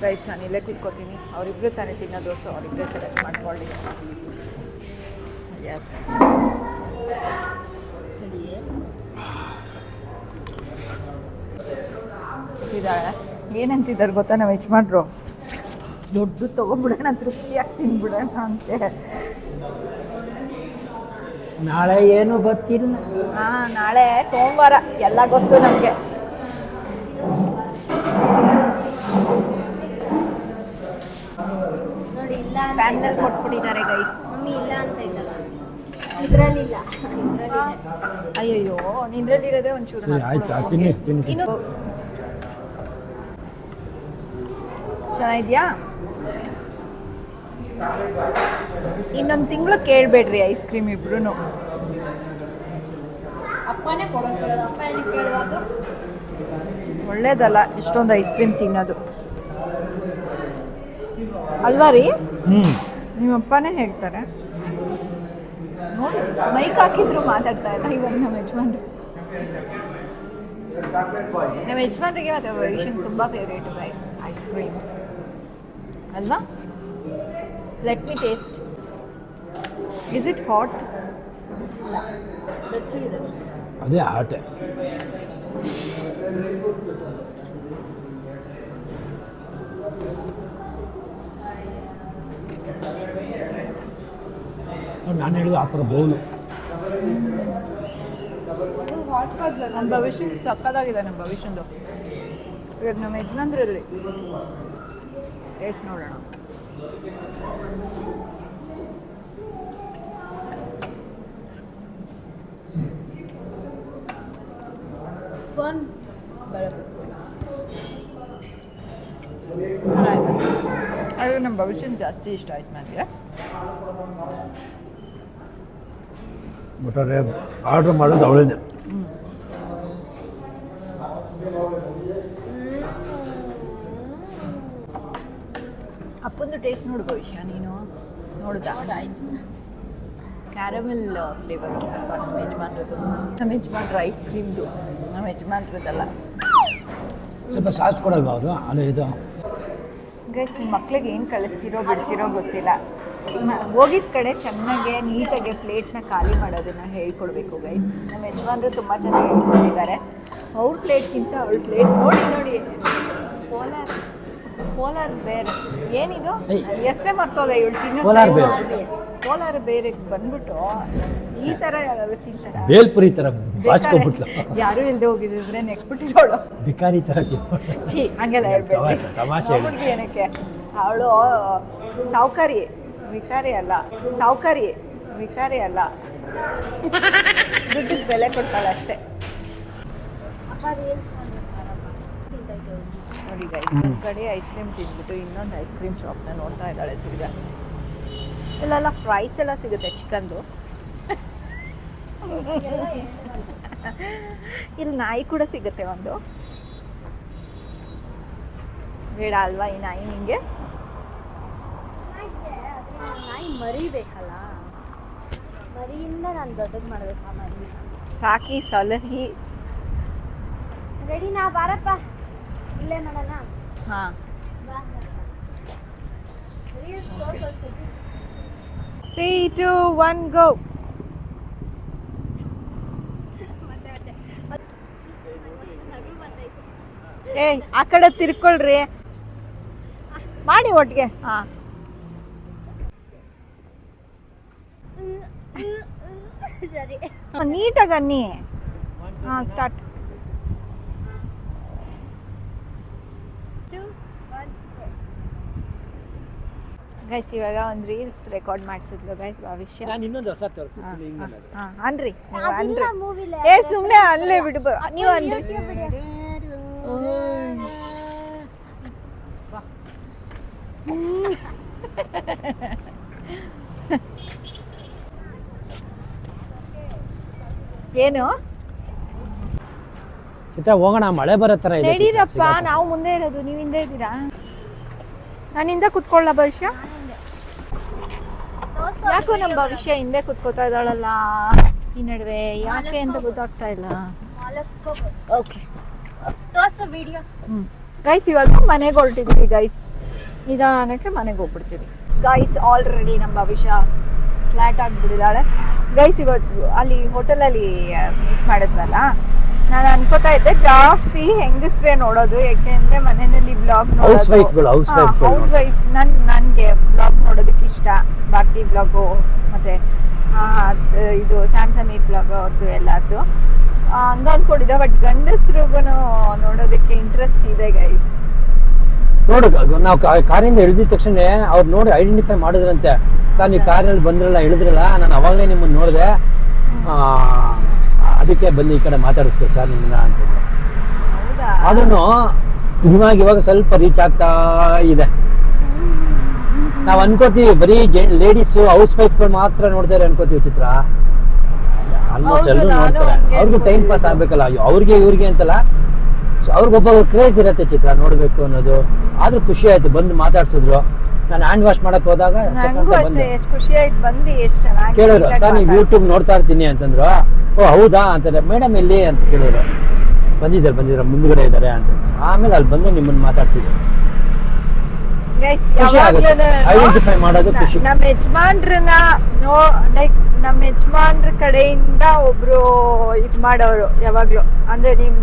ರೈಸ್ ನಾನು ಇಲ್ಲೇ ಕೂತ್ಕೋತೀನಿ. ಅವರಿಬ್ಬರು ತಾನೇ ತಿನ್ನೋದು, ಸೊ ಅವರಿಬ್ಬರೇ ಸೆಲೆಕ್ಟ್ ಮಾಡ್ಕೊಳ್ಳಿ. ಎಸ್ ಇದ್ದಾಳೆ. ಏನಂತಿದ್ದಾರೆ ಗೊತ್ತಾ ನಾವು ಯಜಮಾನ್ರು, ದೊಡ್ಡ ತೊಗೊಬಿಡೋಣ, ತೃಪ್ತಿಯಾಗಿ ತಿನ್ಬಿಡೋಣ ಅಂತೆ. ನಾಳೆ ಏನು ಗೊತ್ತಿಲ್ಲ. ನಾಳೆ ಸೋಮವಾರ, ಎಲ್ಲ ಗೊತ್ತು ನಮಗೆ. ನೋಡಿ ಇಲ್ಲ ಪ್ಯಾನ್ನಲ್ಲಿ ಕೊಟ್ಬಿಟ್ಟಿದ್ದಾರೆ ಗೈಸ್. ಮಮ್ಮಿ ಇಲ್ಲ ಅಂತ ಇದ್ದಲ್ಲ, ಇದ್ರಲ್ಲಿಲ್ಲ. ಅಯ್ಯಯ್ಯೋ, ನಿಂದ್ರಲ್ಲಿರೋದೇ ಒಂಚೂರು ಆಯ್ತು ತಿನ್ನಿ ತಿನ್ನಿ. ಇನ್ನು ಚೆನ್ನಾಗಿದ್ಯಾ? ಇನ್ನೊಂದು ತಿಂಗಳು ಕೇಳಬೇಡ್ರಿ ಐಸ್ ಕ್ರೀಮ್ ಇಬ್ರು. ಅಪ್ಪನೇ ಕೊಡೋದು ಬರೋದು, ಅಪ್ಪ ಏನಕ್ಕೆ ಕೇಳಬಾರ್ದು? ಒಳ್ಳೇದಲ್ಲ ಇಷ್ಟೊಂದು ಐಸ್ ಕ್ರೀಮ್ ತಿನ್ನೋದು ಅಲ್ವಾ ರೀ? ನಿಮ್ಮ ಅಪ್ಪನೇ ಹೇಳ್ತಾರೆ ನೋಡಿ. ಮೈಕ್ ಹಾಕಿದ್ರು ಮಾತಾಡ್ತಾ ಇಲ್ಲ ಇವಾಗ ನಮ್ಮ ಯಜಮಾನ್ರು. ನಮ್ಮ ಯಜಮಾನ್ರಿಗೆ ಮತ್ತು ಭವಿಷ್ಯಂಗೆ ತುಂಬ ಫೇವ್ರೇಟು ಗೈಸ್ ಐಸ್ ಕ್ರೀಮ್ ಅಲ್ವಾ? Let me taste. Is it hot? ಅದೇ ಆಟೆ. ನಾನು ಹೇಳಿದ ಆ ಥರ ಬೌಲು. ನಮ್ಮ ಭವಿಷ್ಯ ಸಕ್ಕದಾಗಿದೆ. ನಮ್ಮ ಭವಿಷ್ಯಂದು ಇವಾಗ ನಮ್ಮ ಯಜಮಾನ್ರಲ್ಲಿ ಟೇಸ್ಟ್ ನೋಡೋಣ. ಅದು ನಮ್ಮ ಭವಿಷ್ಯನ ಜಾಸ್ತಿ ಇಷ್ಟ ಆಯ್ತು ನನಗೆ. ಒಟ್ಟಾರೆ ಆರ್ಡ್ರ್ ಮಾಡೋದು ಅವಳೇನೆ. ಅಪ್ಪಂದು ಟೇಸ್ಟ್ ನೋಡು ಭವಿಷ್ಯ, ನೀನು ನೋಡುದಾ? ಕ್ಯಾರಮೆಲ್ ಫ್ಲೇವರ್ ಸ್ವಲ್ಪ ನಮ್ಮ ಯಜಮಾನ್ರದ್ದು. ನಮ್ಮ ಯಜಮಾನ್ರ ಐಸ್ ಕ್ರೀಮ್ದು, ನಮ್ಮ ಯಜಮಾನ್ರದ್ದಲ್ಲ. ಸ್ವಲ್ಪ ಸಾಸ್ ಕೊಡಲ್ವಾ ಅವರು? ಅಲ್ಲ ಇದು ಗೈಸ್, ನಿಮ್ಮ ಮಕ್ಳಿಗೆ ಏನು ಕಳಿಸ್ತಿರೋ ಬಿಡ್ತಿರೋ ಗೊತ್ತಿಲ್ಲ. ಹೋಗಿದ ಕಡೆ ಚೆನ್ನಾಗೆ ನೀಟಾಗಿ ಪ್ಲೇಟ್ನ ಖಾಲಿ ಮಾಡೋದನ್ನು ಹೇಳ್ಕೊಡ್ಬೇಕು ಗೈಸ್. ನಮ್ಮ ಯಜಮಾನ್ರು ತುಂಬ ಚೆನ್ನಾಗಿ ಹೇಳ್ಕೊಟ್ಟಿದ್ದಾರೆ. ಅವ್ರ ಪ್ಲೇಟ್ಗಿಂತ ಅವಳ ಪ್ಲೇಟ್ ನೋಡಿ ನೋಡಿ. ಪೋಲಾರ್ ಬೇರ್ ಏನಿದು? ಹೆಸರೇ ಮರ್ತೋದೆ ಇವಳು ತಿನ್ನೋ. ಪೋಲಾರ್ ಬೇರಿಗೆ ಬಂದ್ಬಿಟ್ಟು ಈ ಥರ ಯಾರು ತಿಂತಾರೆ? ಬೇಲ್ಪುರಿ ಥರ ಬಾಚ್ಕೊಬಿಟ್ಲು. ಯಾರೂ ಇಲ್ಲದೆ ಹೋಗಿದ್ರೆ ನೆಕ್ಬಿಟ್ಟಿರೋಳು ಬಿಕಾರಿ ಥರ. ಛೀ, ಹಂಗೆಲ್ಲ ಹೇಳ್ಬೇಕು. ತಮಾಷೆ ಏನಕ್ಕೆ? ಅವಳು ಸಾವುಕಾರಿ, ವಿಕಾರಿ ಅಲ್ಲ. ಸಾವುಕಾರಿ, ವಿಕಾರಿ ಅಲ್ಲ. ದುಡ್ಡಿಗೆ ಬೆಲೆ ಕೊಡ್ತಾಳೆ ಅಷ್ಟೇ. ನೋಡಿ ಗೈಸ್, ಒಂದು ಕಡೆ ಐಸ್ ಕ್ರೀಮ್ ತಿಂದ್ಬಿಟ್ಟು ಇನ್ನೊಂದು ಐಸ್ ಕ್ರೀಮ್ ಶಾಪ್ನ ನೋಡ್ತಾ ಇದ್ದಾಳೆ ತಿರ್ಗಾ. ಇಲ್ಲೆಲ್ಲ ಫ್ರೈಸ್ ಎಲ್ಲ ಸಿಗುತ್ತೆ ಚಿಕನ್ದು. ಇಲ್ಲಿ ನಾಯಿ ಕೂಡ ಸಿಗುತ್ತೆ ಒಂದು. ಬೇಡ ಅಲ್ವಾ ಈ ನಾಯಿ ನಿಂಗೆ? ನಾಯಿ ಮರಿಬೇಕಲ್ಲ, ಮರಿಯಿಂದ ನಾನು ದೊಡ್ಡದು ಮಾಡ್ಬೇಕು. ಆ ಮರಿ ಸಾಕಿ ಸಲಹಿ. ರೆಡಿ ನಾ ಬಾರಪ್ಪ, ಇಲ್ಲೇ ಮಾಡೋಣ. ಹಾಂ, 3, 2, 1 ಗೋ. ಏಯ್, ಆ ಕಡೆ ತಿರ್ಕೊಳ್ರಿ ಮಾಡಿ ಒಟ್ಟಿಗೆ. ಹಾಂ, ಸರಿ, ನೀಟಾಗಿ ಅನ್ನಿ. ಹಾಂ, ಸ್ಟಾರ್ಟ್. ಗೈಸ್ ಇವಾಗ ಒಂದು ರೀಲ್ಸ್ ರೆಕಾರ್ಡ್ ಮಾಡಿಸಿದ್ಲು ಗೈಸ್ ಭವಿಷ್ಯ. ನಾನು ಇನ್ನೊಂದು ಹೊಸ ತೋರಿಸಿ ಹಿಂಗಲ್ಲ ಅನ್ರಿ ನೀವು ಅನ್ರಿ. ಏ ಸುಮ್ಮನೆ ಅಲ್ಲೇ ಬಿಡು ನೀವು ಅನ್ರಿ. ಏನು ಚಿತ್ರ ಹೋಗೋಣ, ಮಳೆ ಬರೋ ಥರ ಇದೆ. ನಡೀರಪ್ಪ, ನಾವು ಮುಂದೆ ಇರೋದು, ನೀವು ಹಿಂದೆ ಇದ್ದೀರಾ. ನಾನು ಹಿಂದೆ ಕುತ್ಕೊಳ್ಳ ಭವಿಷ್ಯ. ಯಾಕೋ ನಮ್ಮ ಭವಿಷ್ಯ ಹಿಂದೆ ಕುತ್ಕೋತಾ ಇದ್ದಾಳಲ್ಲ ಈ ನಡುವೆ, ಯಾಕೆ ಅಂತ ಗೊತ್ತಾಗ್ತಾ ಇಲ್ಲ. ಓಕೆ ಗೈಸ್ ಇವಾಗ ಮನೆಗೆ ಹೊರಟಿದ್ವಿ ಗೈಸ್, ನಿಧಾನಕ್ಕೆ ಮನೆಗೆ ಹೋಗ್ಬಿಡ್ತೀವಿ ಗೈಸ್. ಆಲ್ರೆಡಿ ನಮ್ಮ ಭವಿಷ್ಯ ಫ್ಲಾಟ್ ಆಗಿಬಿಟ್ಟಿದ್ದಾಳೆ ಗೈಸ್. ಇವತ್ತು ಅಲ್ಲಿ ಹೋಟೆಲಲ್ಲಿ ಮೀಟ್ ಮಾಡಿದ್ವಲ್ಲ, ನಾನು ಅನ್ಕೋತಾ ಇದ್ದೆ ಜಾಸ್ತಿ ಹೆಂಗಸ್ರೇ ನೋಡೋದು, ಯಾಕೆಂದ್ರೆ ಮನೆಯಲ್ಲಿ ಬ್ಲಾಗ್ ನೋಡೋದು, ಹೌಸ್ ವೈಫ್ಸ್. ನನಗೆ ಬ್ಲಾಗ್ ನೋಡೋದಕ್ಕೆ ಇಷ್ಟ, ಭಾರತಿ ಬ್ಲಾಗು ಮತ್ತೆ ಇದು ಸ್ಯಾಮ್ಸಮೀರ್ ಬ್ಲಾಗ್ ಅವ್ರದ್ದು ಎಲ್ಲರದ್ದು ಹಂಗ ಅನ್ಕೊಂಡಿದ್ದೆ. ಬಟ್ ಗಂಡಸ್ರಿಗೂ ನೋಡೋದಕ್ಕೆ ಇಂಟ್ರೆಸ್ಟ್ ಇದೆ ಗೈಸ್. ನೋಡು, ನಾವು ಕಾರಿಂದ ಇಳಿದಿದ ತಕ್ಷಣ ಅವ್ರು ನೋಡಿ ಐಡೆಂಟಿಫೈ ಮಾಡಿದ್ರಂತೆ. ಸರ್ ನೀವು ಕಾರಲ್ಲಿ ಬಂದ್ರಲ್ಲ, ಇಳಿದ್ರಲ್ಲ, ನಾನು ಅವಾಗಲೇ ನಿಮ್ಮನ್ನು ನೋಡಿದೆ, ಅದಕ್ಕೆ ಬಂದು ಈ ಕಡೆ ಮಾತಾಡಿಸ್ತೇವೆ ಸರ್ ನಿಮ್ಮನ್ನ ಅಂತಂದ್ರೆ. ಆದ್ರೂ ಇವಾಗ ಸ್ವಲ್ಪ ರೀಚ್ ಆಗ್ತಾ ಇದೆ. ನಾವು ಅನ್ಕೋತೀವಿ ಬರೀ ಲೇಡೀಸು ಹೌಸ್ ವೈಫ್ಗಳು ಮಾತ್ರ ನೋಡ್ತಾರೆ ಅನ್ಕೋತೀವಿ ಚಿತ್ರ. ಆಲ್ಮೋಸ್ಟ್ ಎಲ್ಲರೂ ನೋಡ್ತಾರೆ. ಅವ್ರಿಗೂ ಟೈಮ್ ಪಾಸ್ ಆಗ್ಬೇಕಲ್ಲ, ಅವ್ರಿಗೆ ಇವ್ರಿಗೆ ಅಂತಲ್ಲ, ಅವ್ರಿಗೊಬ್ಬ ಕ್ರೇಜ್ ಇರತ್ತೆ ಚಿತ್ರ ನೋಡ್ಬೇಕು ಅನ್ನೋದು. ಆದ್ರೂ ಖುಷಿ ಆಯ್ತು ಬಂದು ಮಾತಾಡ್ಸಿದ್ರು. ನಾನು ಹ್ಯಾಂಡ್ ವಾಶ್ ಮಾಡಕ್ ಹೋದಾಗ ಖುಷಿ ಆಯ್ತು ಬಂದು. ಎಷ್ಟು ಚೆನ್ನಾಗಿ ಕೇಳಿದ್ರು, ಸರ್ ನೀವು ಯೂಟ್ಯೂಬ್ ನೋಡ್ತಾ ಇರ್ತೀನಿ ಅಂತಂದ್ರು. ಓ ಹೌದಾ ಅಂತಾರೆ. ಮೇಡಮ್ ಎಲ್ಲಿ ಅಂತ ಕೇಳಿದ್ರು. ಬಂದಿದ್ದಾರೆ ಮುಂದ್ಗಡೆ ಇದ್ದಾರೆ ಅಂತಂದ್ರೆ. ಆಮೇಲೆ ಅಲ್ಲಿ ಬಂದು ನಿಮ್ಮನ್ನ ಮಾತಾಡ್ಸಿದ್ರು. ಐಡೆಂಟಿಫೈ ಮಾಡೋದು ಖುಷಿ. ನಮ್ಮ ಯಜಮಾನ್ರನ್ನ ಲೈಕ್ ನಮ್ಮ ಯಜಮಾನ್ರ ಕಡೆಯಿಂದ ಒಬ್ರು ಇದ್ ಮಾಡೋರು ಯಾವಾಗ್ಲೂ, ಅಂದ್ರೆ ನಿಮ್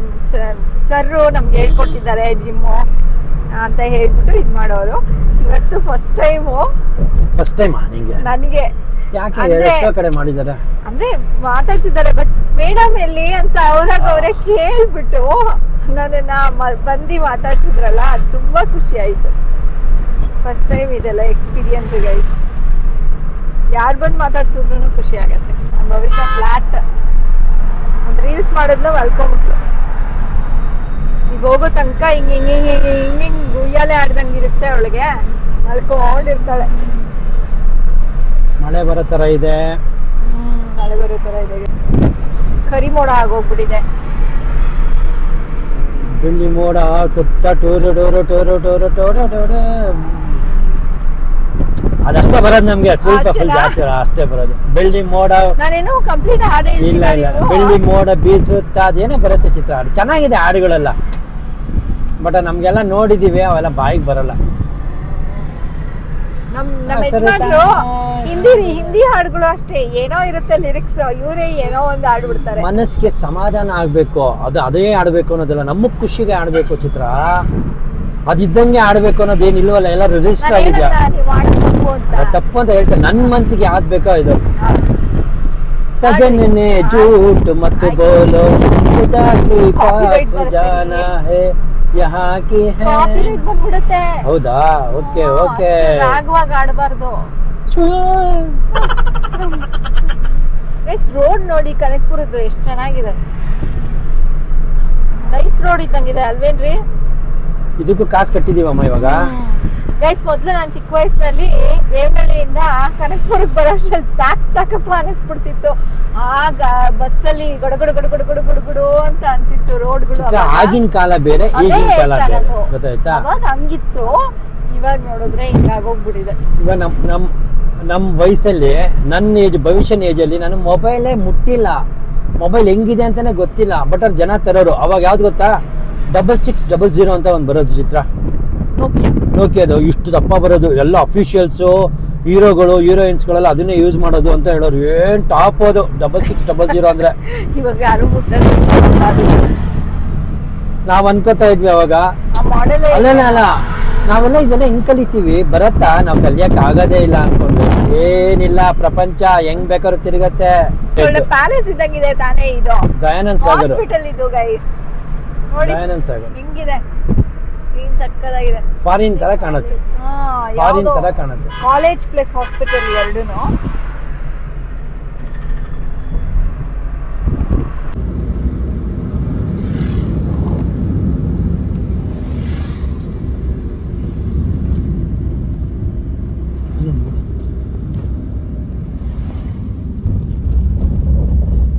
ಸರ್ರು ನಮ್ಗೆ ಹೇಳ್ಕೊಟ್ಟಿದ್ದಾರೆ ಜಿಮ್ಮು ಅಂತ ಹೇಳ್ಬಿಟ್ಟು ಇದ್ ಮಾಡೋರು. ಇವತ್ತು ಫಸ್ಟ್ ಟೈಮ್ ನನಗೆ ಕಡೆ ಮಾಡಿದ್ದಾರೆ ಅಂದ್ರೆ ಮಾತಾಡ್ಸಿದ್ದಾರೆ. ಬಟ್ ಮೇಡಮ್ ಎಲ್ಲಿ ಅಂತ ಅವರೇ ಕೇಳ್ಬಿಟ್ಟು ನನ್ನನ್ನ ಬಂದು ಮಾತಾಡ್ಸಿದ್ರಲ್ಲ, ಅದು ತುಂಬಾ ಖುಷಿ ಆಯ್ತು. ಫಸ್ಟ್ ಟೈಮ್ ಇದೆಲ್ಲ ಎಕ್ಸ್ಪೀರಿಯನ್ಸ್ ಗೈಸ್. ಯಾರು ಬಂದು ಮಾತಾಡ್ಸಿದ್ರು ಖುಷಿ ಆಗತ್ತೆ. ನಮ್ಮ ಭವಿಷ್ಯ ಫ್ಲಾಟ್ ಒಂದು ರೀಲ್ಸ್ ಮಾಡೋದನ್ನ ಮಲ್ಕೊಂಬಿಟ್ಲು. ಈಗ ಹೋಗೋ ತನಕ ಹಿಂಗ್ ಗುಯ್ಯಾಲೆ ಆಡ್ದಂಗೆ ಇರುತ್ತೆ ಅವಳಿಗೆ, ಮಲ್ಕೊಂಡಿರ್ತಾಳೆ. ಮಳೆ ಬರೋ ತರ ಇದೆ. ಮಳೆ ಬರೋ ತರ ಇದೆ. ಕರಿ ಮೋಡ ಆಗೋಗ್ಬಿಟ್ಟಿದೆ. ಬೆಳ್ಳಿ ಮೋಡ ಕುತ್ತ ಟೋರು ಟೋರು ಟೋರು ಟೋರು ಟೋರು ಟೋರು. ಅದಷ್ಟೇ ಬರೋದು ನಮ್ಗೆ, ಸ್ವಲ್ಪ ಫುಲ್ ಜಾಸ್ತಿ ಅಷ್ಟೇ ಬರೋದು. ಬೆಳ್ಳಿ ಮೋಡ ನಾನೇನು ಕಂಪ್ಲೀಟ್ ಹಾಡು ಇಲ್ಲ ಬೆಳ್ಳಿ ಮೋಡ ಬೀಸುತ್ತ ಅದೇನೇ ಬರುತ್ತೆ ಚಿತ್ರ. ಹಾಡು ಚೆನ್ನಾಗಿದೆ ಹಾಡುಗಳೆಲ್ಲ, ಬಟ್ ನಮ್ಗೆಲ್ಲ ನೋಡಿದೀವಿ, ಅವೆಲ್ಲ ಬಾಯಿಗೆ ಬರಲ್ಲ. ನಮ್ಮ ಯಜಮಾನ್ರು ಹಿಂದಿ ಹಾಡುಗಳು ಅಷ್ಟೇ, ಏನೋ ಇರುತ್ತೆ ಲಿರಿಕ್ಸ್, ಇವರೇ ಏನೋ ಒಂದು ಹಾಡ್ಬಿಡ್ತಾರೆ. ಮನಸ್ಸಿಗೆ ಸಮಾಧಾನ ಆಗ್ಬೇಕು, ಅದೇ ಆಡ್ಬೇಕು ಅನ್ನೋದಲ್ಲ, ನಮಗ್ ಖುಷಿಗೆ ಆಡ್ಬೇಕು ಚಿತ್ರ. ಅದಿದ್ದಂಗೆ ಆಡ್ಬೇಕು ಅನ್ನೋದೇನಿಲ್ವಲ್ಲ, ಎಲ್ಲ ರಿಜಿಸ್ಟರ್ ಆಗಿದ್ಯಾ. ತಪ್ಪು ಅಂತ ಹೇಳ್ತಾರೆ. ನನ್ ಮನ್ಸಿಗೆ ಯಾವ್ದು ಬೇಕೋ ಇದು. ಸಜನ್ನೆ ಜೂಟ್ ಮತ್ತು ಬೋಲೋ ಖುದಾ ಕಿ ಪಾಸ್ ಜಾನಾ ಹೈ ಯಹಾ ಕಿ ಹೈ. ಹೌದಾ? Okay okay. ರಾಗವಾಗಿ ಆಡಬಾರ್ದು. ರೋಡ್ ನೋಡಿ ಕನಕಪುರದ್ದು ಎಷ್ಟು ಚೆನ್ನಾಗಿದೆ. ನೈಸ್ ರೋಡ್ ಇದ್ದಂಗಿದೆ ಅಲ್ವೇನ್ರಿ? ಇದಕ್ಕೂ ಕಾಸು ಕಟ್ಟಿದೀವಮ್ಮ ಇವಾಗ. ಗೈಸ್ ಮೊದ್ಲು ನಾನು ಚಿಕ್ಕ ವಯಸ್ಸಿನಲ್ಲಿ ದೇವನಹಳ್ಳಿಯಿಂದ ಕನಕಪುರಕ್ಕೆ ಬರೋಷ್ಟ್ರಲ್ಲಿ ಸಾಕಪ್ಪ ಅನಿಸ್ಬಿಡ್ತಿತ್ತು. ಆಗ ಬಸ್ಸಲ್ಲಿ ಗಡಗಡು ಗಡಗಡು ಗಡಗಡು ಗುಡು ಅಂತ ಅಂತಿತ್ತು ರೋಡ್ಗಳು. ಆಗಿನ ಕಾಲ ಬೇರೆ, ಈಗಿನ ಕಾಲ ಬೇರೆ, ಗೊತ್ತಾಯ್ತಾ? ಅವಾಗ ಹಂಗಿತ್ತು, ಇವಾಗ ನೋಡಿದ್ರೆ ಹಿಂಗಾಗೋಗ್ಬಿಟ್ಟಿದೆ. ಇವಾಗ ನಮ್ ವಯಸ್ಸಲ್ಲಿ, ನನ್ನ ಏಜ್, ಭವಿಷ್ಯನ ಏಜಲ್ಲಿ ನಾನು ಮೊಬೈಲೇ ಮುಟ್ಟಿಲ್ಲ. ಮೊಬೈಲ್ ಹೆಂಗಿದೆ ಅಂತಾನೆ ಗೊತ್ತಿಲ್ಲ. ಬಟ್ ಅವ್ರು ಜನ ತರೋರು. ಅವಾಗ ಯಾವ್ದು ಗೊತ್ತಾ? 6600 ಅಂತ ಒಂದು ಬರೋದು ಚಿತ್ರ, ನೋಕಿಯಾದು. ಇಷ್ಟು ದಪ್ಪ ಬರೋದು. ಎಲ್ಲ ಅಫಿಷಿಯಲ್ಸು, ಹೀರೋಗಳು, ಹೀರೋಯಿನ್ಸ್ಗಳೆಲ್ಲ ಅದನ್ನೇ ಯೂಸ್ ಮಾಡೋದು ಅಂತ ಹೇಳೋರು. ಏನ್ ಟಾಪ್ ಅದು 6600 ಅಂದ್ರೆ. ಇವಾಗ ಯಾರು ನಾವ್ ಅನ್ಕೋತಾ ಇದ್ವಿ ಅವಾಗ, ಅಲ್ಲ ನಾವೆಲ್ಲ ಇದೆಲ್ಲ ಹಿಂಗ್ ಕಲಿತೀವಿ, ಬರತ್ತಾ? ನಾವ್ ಕಲಿಯಕ್ ಆಗದೇ ಇಲ್ಲ ಅನ್ಕೊಂಡು. ಏನಿಲ್ಲ, ಪ್ರಪಂಚ ಹೆಂಗ್ ಬೇಕಾದ್ರೂ ತಿರುಗತ್ತೆ. ಪ್ಯಾಲೇಸ್ ಇದ್ದಂಗಿದೆ ತಾನೇ ಇದು. ದಯಾನಂದ್ ಸಾಗರ್ ಹಾಸ್ಪಿಟಲ್ ಇದು ಗೈಸ್ ನೋಡಿ, ದಯಾನಂದ್ ಸಾಗರ್ ಹಿಂಗಿದೆ. ಗ್ರೀನ್ ಸಕ್ಕದಾಗಿದೆ. ಫಾರಿನ್ ತರ ಕಾಣುತ್ತೆ, ಫಾರಿನ್ ತರ ಕಾಣುತ್ತೆ. ಕಾಲೇಜ್ ಪ್ಲಸ್ ಹಾಸ್ಪಿಟಲ್ ಎರಡೂನು.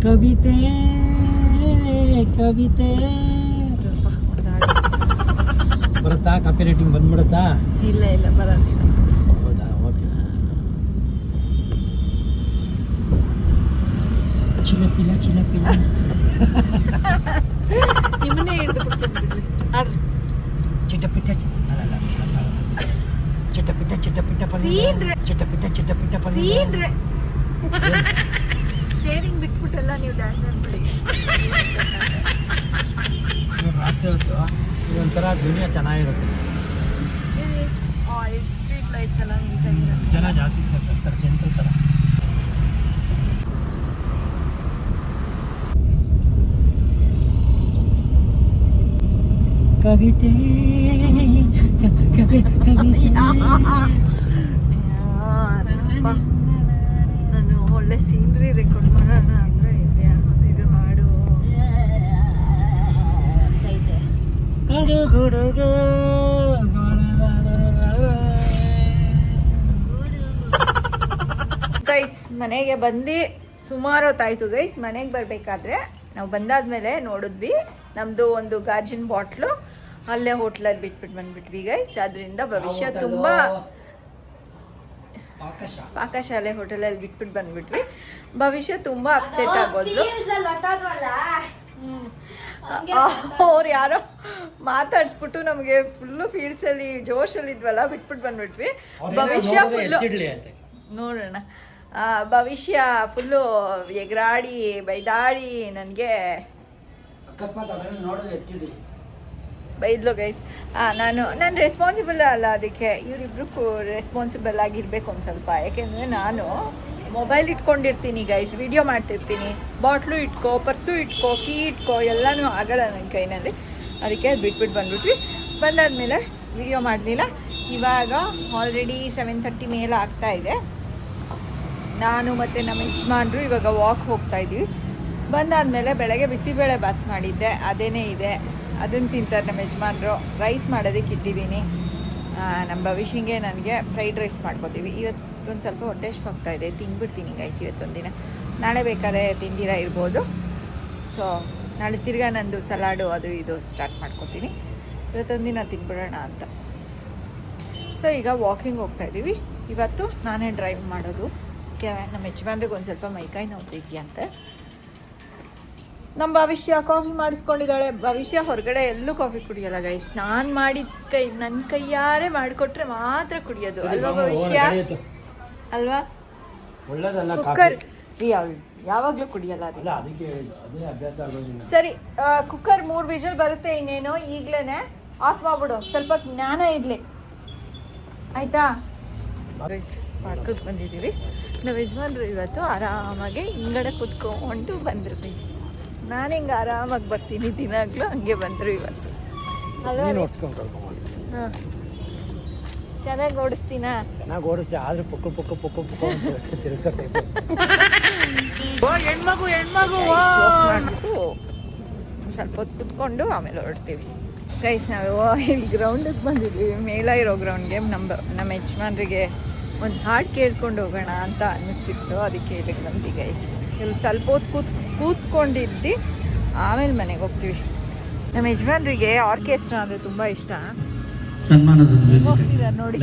ಕವಿತೆ ಕವಿತೆ ಬರುತ್ತಾ? ಕಾಪಿ ರೈಟಿಂಗ್ ಬಂದ್ಬಿಡುತ್ತಾ? ಇಲ್ಲ ಇಲ್ಲ ಬರೋದಿಲ್ಲ. ಹೌದಾ? ಓಕೆ. ಚಿಲಪಿಲ ಚಿಲಪಿಲ ನಿಮ್ಮನ್ನೇ ಹಿಡಿದು ಬಿಡ್ತೀನಿ. ಚಿಟಪಿಟ ಅಲ್ಲ ಚಿಟಪಿಟ ಚಿಟಪಿಟ ಪಲ್ಲೆ ಚಿಟಪಿಟ ಚಿಟಪಿಟ ಪಲ್ಲೆ. ಸ್ಟೇರಿಂಗ್ ಬಿಟ್ಬಿಟ್ಟೆಲ್ಲ ನೀವು ಡ್ಯಾನ್ಸ್ ಮಾಡ್ಬಿಡಿ. ರಾತ್ರಿ ಹೊತ್ತು ಇದೊಂಥರ ದುನಿಯಾ ಚೆನ್ನಾಗಿರುತ್ತೆ. ಸ್ಟ್ರೀಟ್ ಲೈಟ್ಸ್ ಎಲ್ಲ ನೀಟಾಗಿರುತ್ತೆ. ಜನ ಜಾಸ್ತಿ ಸೇರ್ತಾರೆ ಸೆಂಟ್ರಲ್ ಥರ. ಕವಿತೆ ನಾನು ಒಳ್ಳೆ ಸೀನ್ರಿ ರೆಕಾರ್ಡ್ ಮಾಡೋಣ ಅಂದ್ರೆ ಇದೆ ಇದು ಹಾಡು. ಗೈಸ್ ಮನೆಗೆ ಬಂದು ಸುಮಾರು ಹೊತ್ತಾಯ್ತು ಗೈಸ್. ಮನೆಗೆ ಬರಬೇಕಾದ್ರೆ ನಾವು ಬಂದಾದ್ಮೇಲೆ ನೋಡಿದ್ವಿ ನಮ್ಮದು ಒಂದು ಗಾಜಿನ ಬಾಟ್ಲು ಅಲ್ಲೇ ಹೋಟ್ಲಲ್ಲಿ ಬಿಟ್ಬಿಟ್ಟು ಬಂದ್ಬಿಟ್ವಿ ಗೈಸ್. ಅದರಿಂದ ಭವಿಷ್ಯ ತುಂಬ ಪಾಕಶಾಲೆ ಹೋಟೆಲಲ್ಲಿ ಬಿಟ್ಬಿಟ್ಟು ಬಂದ್ಬಿಟ್ವಿ. ಭವಿಷ್ಯ ತುಂಬ ಅಪ್ಸೆಟ್ ಆಗೋದು. ಅವ್ರು ಯಾರೋ ಮಾತಾಡ್ಸ್ಬಿಟ್ಟು ನಮಗೆ ಫುಲ್ಲು ಫೀಲ್ಸಲ್ಲಿ ಜೋಶಲ್ಲಿ ಇದ್ವಲ್ಲ ಬಿಟ್ಬಿಟ್ಟು ಬಂದ್ಬಿಟ್ವಿ. ಭವಿಷ್ಯ ಫುಲ್ಲು ನೋಡೋಣ. ಭವಿಷ್ಯ ಫುಲ್ಲು ಎಗರಾಡಿ ಬೈದಾಡಿ ನನಗೆ ಬೈದ್ಲು ಗೈಸ್. ನಾನು ರೆಸ್ಪಾನ್ಸಿಬಲ್ ಅಲ್ಲ ಅದಕ್ಕೆ, ಇವರಿಬ್ರು ರೆಸ್ಪಾನ್ಸಿಬಲ್ ಆಗಿರ್ಬೇಕು ಒಂದು ಸ್ವಲ್ಪ. ಯಾಕೆಂದರೆ ನಾನು ಮೊಬೈಲ್ ಇಟ್ಕೊಂಡಿರ್ತೀನಿ ಗೈಸ್, ವಿಡಿಯೋ ಮಾಡ್ತಿರ್ತೀನಿ. ಬಾಟ್ಲು ಇಟ್ಕೋ, ಪರ್ಸು ಇಟ್ಕೋ, ಕೀ ಇಟ್ಕೋ, ಎಲ್ಲನೂ ಆಗಲ್ಲ ನನ್ನ ಕೈನಲ್ಲಿ. ಅದಕ್ಕೆ ಅದು ಬಿಟ್ಬಿಟ್ಟು ಬಂದ್ಬಿಟ್ವಿ. ಬಂದಾದಮೇಲೆ ವಿಡಿಯೋ ಮಾಡಲಿಲ್ಲ. ಇವಾಗ ಆಲ್ರೆಡಿ 7:30 ಮೇಲೆ ಆಗ್ತಾಯಿದೆ. ನಾನು ಮತ್ತು ನಮ್ಮ ಯಜಮಾನ್ರು ಇವಾಗ ವಾಕ್ ಹೋಗ್ತಾಯಿದ್ವಿ. ಬಂದಾದಮೇಲೆ ಬೆಳಗ್ಗೆ ಬಿಸಿಬೇಳೆ ಬಾತ್ ಮಾಡಿದ್ದೆ, ಅದೇನೇ ಇದೆ, ಅದನ್ನು ತಿಂತಾರೆ ನಮ್ಮ ಯಜಮಾನ್ರು. ರೈಸ್ ಮಾಡೋದಕ್ಕೆ ಇಟ್ಟಿದ್ದೀನಿ. ನಮ್ಮ ಭವಿಷ್ಯಂಗೆ ನನಗೆ ಫ್ರೈಡ್ ರೈಸ್ ಮಾಡ್ಕೋತೀವಿ. ಇವತ್ತೊಂದು ಸ್ವಲ್ಪ ಹೊಟ್ಟೆ ಆಗ್ತಾಯಿದೆ, ತಿಂದ್ಬಿಡ್ತೀನಿ ಗೈಸ್ ಇವತ್ತೊಂದು ದಿನ. ನಾಳೆ ಬೇಕಾದ್ರೆ ತಿಂದಿರ ಇರ್ಬೋದು. ಸೊ ನಾಳೆ ತಿರ್ಗಾ ನಂದು ಸಲಾಡು ಅದು ಇದು ಸ್ಟಾರ್ಟ್ ಮಾಡ್ಕೋತೀನಿ. ಇವತ್ತೊಂದು ದಿನ ತಿನ್ಬಿಡೋಣ ಅಂತ. ಸೊ ಈಗ ವಾಕಿಂಗ್ ಹೋಗ್ತಾಯಿದ್ದೀವಿ. ಇವತ್ತು ನಾನೇ ಡ್ರೈವ್ ಮಾಡೋದು. ನಮ್ಮ ಯಜಮಾನ್ರಿಗೆ ಒಂದು ಸ್ವಲ್ಪ ಮೈಕೈ ನೋಡ್ತಿದ್ಯಂತೆ. ನಮ್ಮ ಭವಿಷ್ಯ ಕಾಫಿ ಮಾಡಿಸ್ಕೊಂಡಿದ್ದಾಳೆ. ಭವಿಷ್ಯ ಹೊರಗಡೆ ಎಲ್ಲೂ ಕಾಫಿ ಕುಡಿಯೋಲ್ಲ ಗೈಸ್. ನಾನು ಮಾಡಿದ ನನ್ನ ಕೈಯಾರೆ ಮಾಡಿಕೊಟ್ರೆ ಮಾತ್ರ ಕುಡಿಯೋದು ಅಲ್ವಾ ಭವಿಷ್ಯ? ಅಲ್ವಾ? ಕುಕ್ಕರ್ ಯಾವಾಗಲೂ ಕುಡಿಯಲ್ಲ ಸರಿ. ಕುಕ್ಕರ್ 3 ವಿಷಲ್ ಬರುತ್ತೆ. ಇನ್ನೇನು ಈಗಲೇ ಆಫ್ ಮಾಡ್ಬಿಡು, ಸ್ವಲ್ಪ ಜ್ಞಾನ ಇರಲಿ ಆಯಿತಾ ಗೈಸ್. ಪಾರ್ಕಿಗೆ ಬಂದಿದ್ದೀವಿ. ನಮ್ಮ ಯಜಮಾನ್ರು ಇವತ್ತು ಆರಾಮಾಗಿ ಹಿಂಗಡೆ ಕುತ್ಕೊಂಡು ಬಂದರು ಗೈಸ್. ನಾನು ಹಿಂಗೆ ಆರಾಮಾಗಿ ಬರ್ತೀನಿ ದಿನಾಗ್ಲೂ, ಹಂಗೆ ಬಂದರು ಇವತ್ತು ಅಲ್ವಾ? ಹಾಂ ಚೆನ್ನಾಗಿ ಓಡಿಸ್ತೀನಾ? ಚೆನ್ನಾಗಿ ಓಡಿಸ್ತಿ, ಆದ್ರೆ ಪುಕ್ಕು ಪುಕ್ಕು ಪುಕ್ಕು ಪುಕ್ಕು ತಿರುಗಿಸೋ ಟೈಪ್. ಹೆಣ್ಮಗು ಮಾಡಿಬಿಟ್ಟು ಸ್ವಲ್ಪ ಹೊತ್ತು ಕುತ್ಕೊಂಡು ಆಮೇಲೆ ಹೊರಡ್ತೀವಿ ಗೈಸ್. ನಾವು ಇಲ್ಲಿ ಗ್ರೌಂಡಿಗೆ ಬಂದಿದ್ದೀವಿ, ಮೇಲ ಇರೋ ಗ್ರೌಂಡ್ಗೆ. ನಮ್ಮ ಯಜಮಾನ್ರಿಗೆ ಒಂದು ಹಾಡು ಕೇಳ್ಕೊಂಡು ಹೋಗೋಣ ಅಂತ ಅನ್ನಿಸ್ತಿತ್ತು, ಅದಕ್ಕೆ ಇಲ್ಲಿಗೆ ಬಂದ್ವಿ ಗೈಸ್. ಇಲ್ಲಿ ಸ್ವಲ್ಪ ಹೊತ್ತು ಕೂತ್ಕೊಂಡಿದ್ದು ಆಮೇಲೆ ಮನೆಗೆ ಹೋಗ್ತೀವಿ. ನಮ್ಮ ಯಜಮಾನ್ರಿಗೆ ಆರ್ಕೆಸ್ಟ್ರಾ ಅಂದರೆ ತುಂಬ ಇಷ್ಟ. ಹೋಗ್ತಿದ್ದಾರೆ ನೋಡಿ.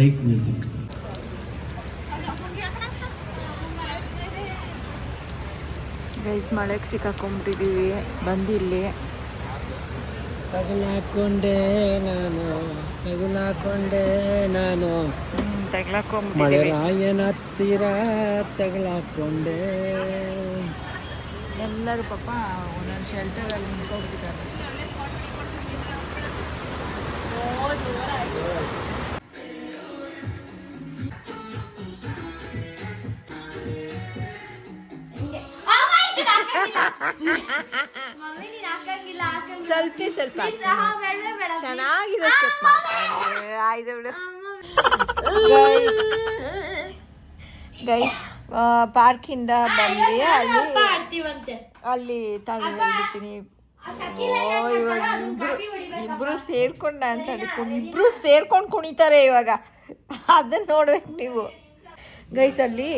ಗೈಸ್ ಮಳೆಗೆ ಸಿಕ್ಕಾಕೊಂಡ್ಬಿಟ್ಟಿದ್ದೀವಿ ಬಂದಿಲ್ಲಿ. ತಗಲಾಕೊಂಡೆ ನಾನು ತಗ್ಲಾಕೊಂಡ್ಬಿಟ್ಟಿದ್ದೀವಿ. ರಾಯನ ಹತ್ತಿರ ತಗಲಾಕೊಂಡೆ. ಎಲ್ಲರೂ ಪಾಪ ಒಂದೊಂದು ಶೆಲ್ಟರಲ್ಲಿ ನಿಂತ್ಕೊಂಡ್ಬಿಟ್ಟಿದ್ದಾರೆ. ಮಮ್ಮಿ ನೀನು ಹಾಕಂಗಿಲ್ಲ ಸ್ವಲ್ಪ ಬೇಡ ಚೆನ್ನಾಗಿದೆ ಸ್ಟೆಪ್ ಆಯ್ತು ಬಿಡು ಗೈಸ್ ಪಾರ್ಕಿಂದ ಬಂದು ಆಡ್ತೀವಂತೆ ಅಲ್ಲಿ ತಾಳಿ ಹೇಳ್ಬಿಡ್ತೀನಿ ಇವಾಗ ಇಬ್ರು ಸೇರ್ಕೊಂಡು ಡ್ಯಾನ್ಸ್ ಆಡಿಕೊಂಡು ಇಬ್ರು ಸೇರ್ಕೊಂಡು ಕುಣಿತಾರೆ ಇವಾಗ ಅದನ್ನ ನೋಡ್ಬೇಕು ನೀವು ಗೈಸ್ ಅಲ್ಲಿ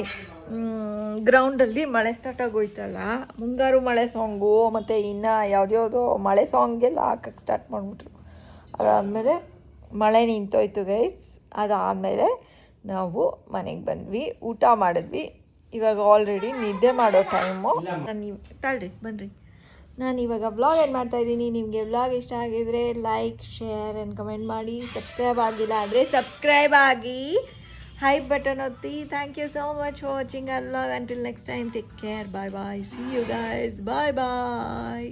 ಗ್ರೌಂಡಲ್ಲಿ ಮಳೆ ಸ್ಟಾರ್ಟ್ ಆಗೋಯ್ತಲ್ಲ ಮುಂಗಾರು ಮಳೆ ಸಾಂಗು ಮತ್ತು ಇನ್ನು ಯಾವ್ದ್ಯಾವುದೋ ಮಳೆ ಸಾಂಗೆಲ್ಲ ಹಾಕಕ್ಕೆ ಸ್ಟಾರ್ಟ್ ಮಾಡಿಬಿಟ್ರು ಅದಾದಮೇಲೆ ಮಳೆ ನಿಂತೋಯ್ತು ಗೈಸ್ ಅದಾದಮೇಲೆ ನಾವು ಮನೆಗೆ ಬಂದ್ವಿ ಊಟ ಮಾಡಿದ್ವಿ ಇವಾಗ ಆಲ್ರೆಡಿ ನಿದ್ದೆ ಮಾಡೋ ಟೈಮು ನಾನು ತಳ್ರಿ ಬನ್ನಿರಿ ನಾನು ಇವಾಗ ವ್ಲಾಗ್ ಏನು ಮಾಡ್ತಾಯಿದ್ದೀನಿ ನಿಮಗೆ ವ್ಲಾಗ್ ಇಷ್ಟ ಆಗಿದರೆ ಲೈಕ್ ಶೇರ್ ಆ್ಯಂಡ್ ಕಮೆಂಟ್ ಮಾಡಿ ಸಬ್ಸ್ಕ್ರೈಬ್ ಆಗಿಲ್ಲ ಅಂದರೆ ಸಬ್ಸ್ಕ್ರೈಬ್ ಆಗಿ ಹೈಪ್ ಬಟನ್ ಒತ್ತಿ thank you so much for watching our vlog until next time take care bye bye see you guys bye bye